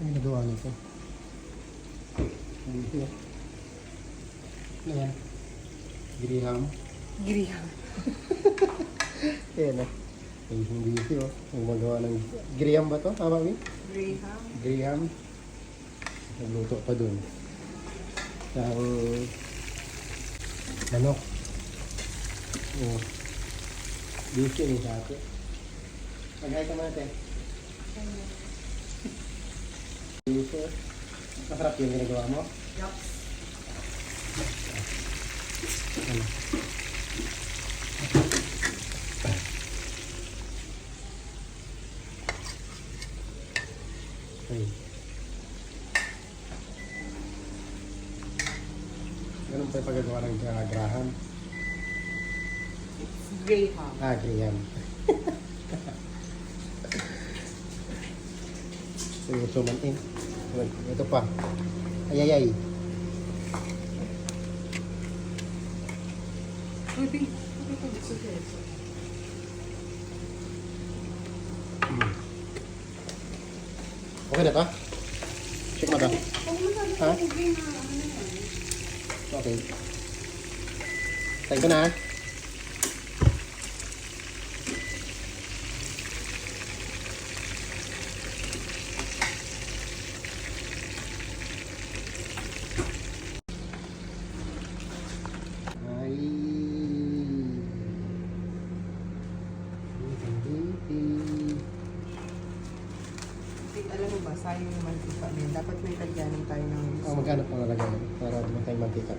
Ang nagawa nito. Hindi yan. Ano yan? Graham. Graham. Ayan na. Hindi siya. Ang magawa ng Graham ba to? Tama ba? Graham. Graham. Nagluto pa dun. Ang manok. Oh. Busy ni sa atin. Mag-hi ka natin. Busy. Masarap yung ginagawa mo? Yup. Ano? Okay. Ganun pa yung pagagawa ng Graham. Graham. Ah, Graham. Suman in. Ito pa. Ayayay. Pwede. Okay na to? Check mo to. Ha? Okay. Tayo ko na ha. Ay. Alam mo ba, sayang yung mantika niya. Dapat may tagyanin tayo ng... Magkano pa nalagay para dumatay mantika?